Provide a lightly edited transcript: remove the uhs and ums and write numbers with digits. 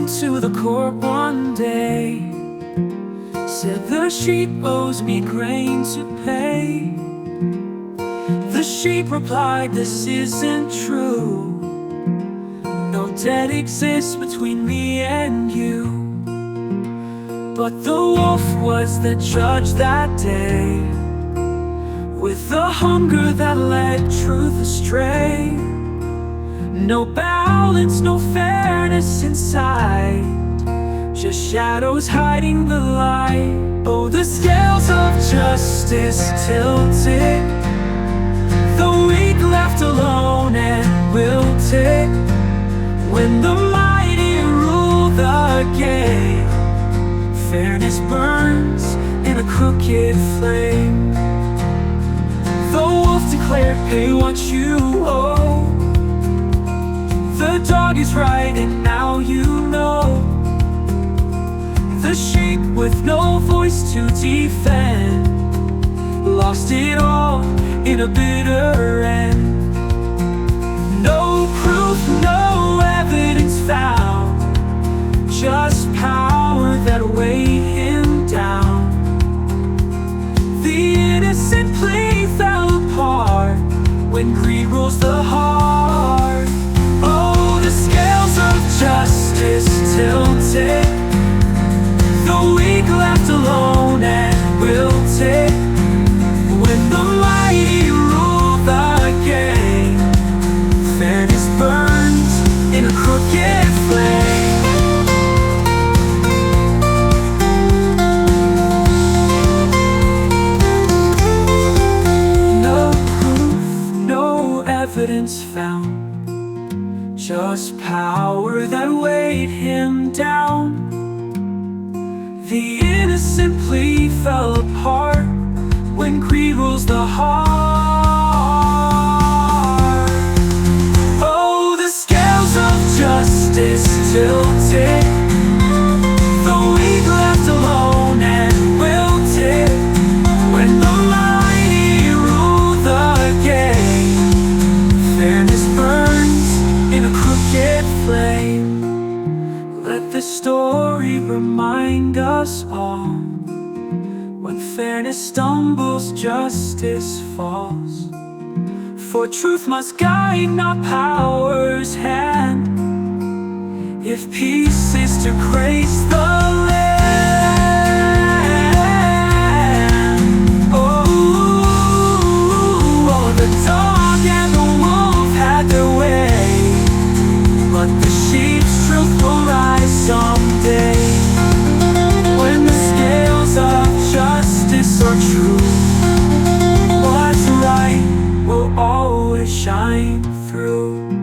went to the court one day, said the sheep owes me grain to pay. The sheep replied, this isn't true. No debt exists between me and you. But the wolf was the judge that day, with the hunger that led truth astray. No balance, no fairness inside, just shadows hiding the light. Oh, the scales of justice tilted, the weak left alone and wilted. When the mighty rule the game, fairness burns in a crooked flame. The wolf declared, pay what you owe. The dog is right and now you know. The sheep with no voice to defend lost it all in a bitter end. No proof, no evidence found, just power that weighed him down. The innocent plea fell apart when greed rules the heart. Oh, the scales of justice tilted, the weak left alone and wilted. When the mighty rule the game, fairness burns in a crooked flame. No proof, no evidence found, just power that weighed him down. The innocent plea fell apart when greed rules the heart. Oh, the scales of justice tilted, the weak left alone and wilted. When the mighty rule the game, fairness burns in a crooked flame. Let the story remind us all, when fairness stumbles, justice falls. For truth must guide, not power's hand, if peace is to grace the land. Oh, the dog and the wolf had their way, but the sheep's truth will rise someday. When the scales of justice are true, what's right will always shine through.